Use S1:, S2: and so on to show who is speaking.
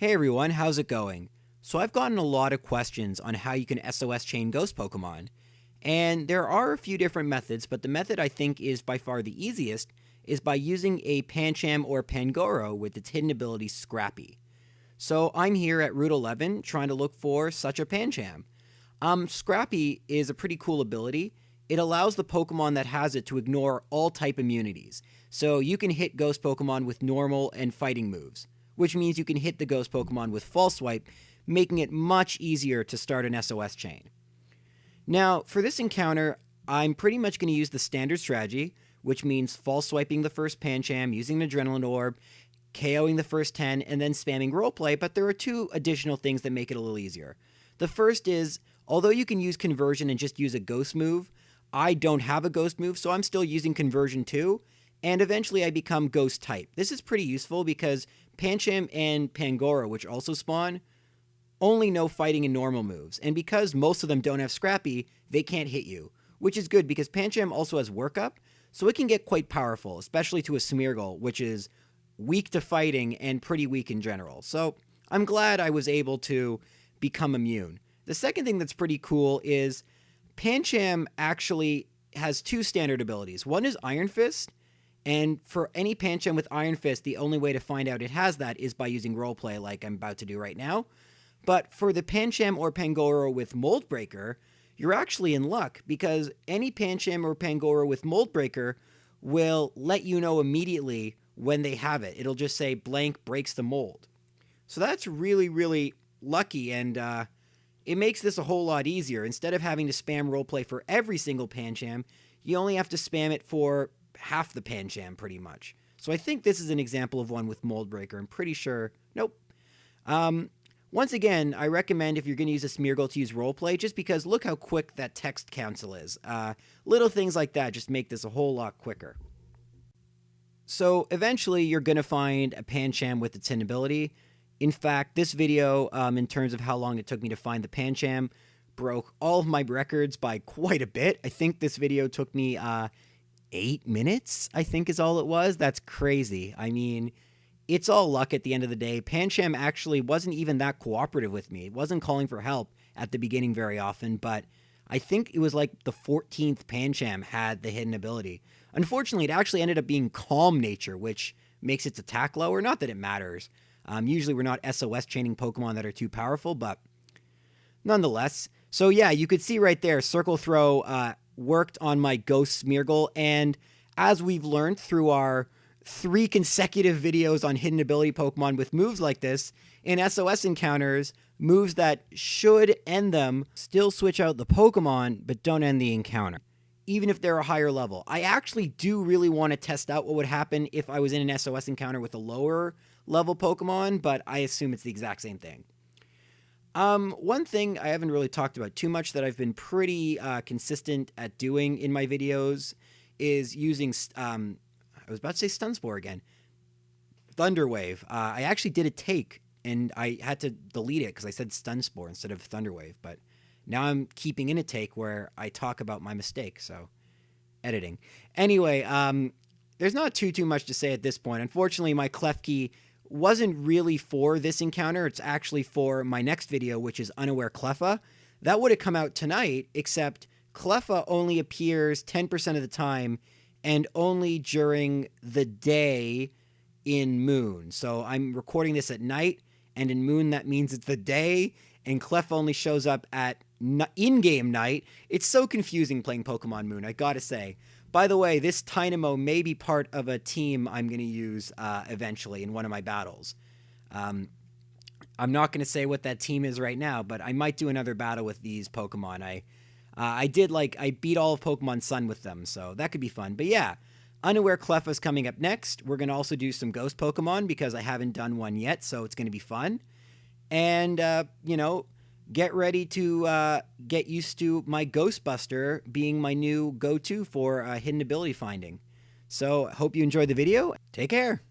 S1: Hey everyone, how's it going? So I've gotten a lot of questions on how you can SOS chain ghost Pokemon. And there are a few different methods, but the method I think is by far the easiest is by using a Pancham or Pangoro with its hidden ability Scrappy. So I'm here at Route 11 trying to look for such a Pancham. Scrappy is a pretty cool ability. It allows the Pokemon that has it to ignore all type immunities. So you can hit ghost Pokemon with normal and fighting moves, which means you can hit the ghost Pokemon with False Swipe, making it much easier to start an SOS chain. Now, for this encounter, I'm pretty much going to use the standard strategy, which means False Swiping the first Pancham, using an Adrenaline Orb, KOing the first 10, and then spamming Roleplay, but there are two additional things that make it a little easier. The first is, although you can use Conversion and just use a Ghost move, I don't have a Ghost move, so I'm still using Conversion too, and eventually I become Ghost type. This is pretty useful because Pancham and Pangoro, which also spawn, only know fighting and normal moves. And because most of them don't have Scrappy, they can't hit you, which is good because Pancham also has Workup, so it can get quite powerful, especially to a Smeargle, which is weak to fighting and pretty weak in general. So I'm glad I was able to become immune. The second thing that's pretty cool is Pancham actually has two standard abilities. One is Iron Fist, and for any Pancham with Iron Fist, the only way to find out it has that is by using Roleplay like I'm about to do right now. But for the Pancham or Pangoro with Mold Breaker, you're actually in luck because any Pancham or Pangoro with Mold Breaker will let you know immediately when they have it. It'll just say blank breaks the mold. So that's really, really lucky, and it makes this a whole lot easier. Instead of having to spam Roleplay for every single Pancham, you only have to spam it for half the Pancham pretty much. So I think this is an example of one with Mold Breaker. I'm pretty sure. Nope. Once again, I recommend if you're going to use a Smeargle to use Roleplay, just because look how quick that text cancel is. Little things like that just make this a whole lot quicker. So eventually you're going to find a Pancham with its hidden ability. In fact, this video, in terms of how long it took me to find the Pancham, broke all of my records by quite a bit. I think this video took me 8 minutes, I think is all it was. That's crazy. I mean, it's all luck at the end of the day. Pancham actually wasn't even that cooperative with me. It wasn't calling for help at the beginning very often, but I think it was like the 14th Pancham had the hidden ability. Unfortunately, it actually ended up being Calm Nature, which makes its attack lower. Not that it matters. Usually we're not SOS chaining Pokemon that are too powerful, but nonetheless. So yeah, you could see right there, Circle Throw worked on my Ghost Smeargle, and as we've learned through our 3 consecutive videos on hidden ability Pokemon with moves like this, in SOS encounters, moves that should end them still switch out the Pokemon, but don't end the encounter, even if they're a higher level. I actually do really want to test out what would happen if I was in an SOS encounter with a lower level Pokemon, but I assume it's the exact same thing. One thing I haven't really talked about too much that I've been pretty consistent at doing in my videos is using, I was about to say Stun Spore again, Thunder Wave. I actually did a take, and I had to delete it because I said Stun Spore instead of Thunder Wave, but now I'm keeping in a take where I talk about my mistake, so editing. Anyway, there's not too much to say at this point. Unfortunately, my Klefki wasn't really for this encounter. It's actually for my next video, which is Unaware Cleffa. That would have come out tonight, except Cleffa only appears 10% of the time and only during the day in Moon. So I'm recording this at night, and in Moon that means it's the day, and Cleffa only shows up at in-game night. It's so confusing playing Pokemon Moon, I gotta say. By the way, this Tynamo may be part of a team I'm going to use eventually in one of my battles. I'm not going to say what that team is right now, but I might do another battle with these Pokemon. I beat all of Pokemon Sun with them, so that could be fun. But yeah, Unaware Cleffa is coming up next. We're going to also do some Ghost Pokemon because I haven't done one yet, so it's going to be fun. And, get ready to get used to my Ghostbuster being my new go-to for hidden ability finding. So, hope you enjoyed the video. Take care.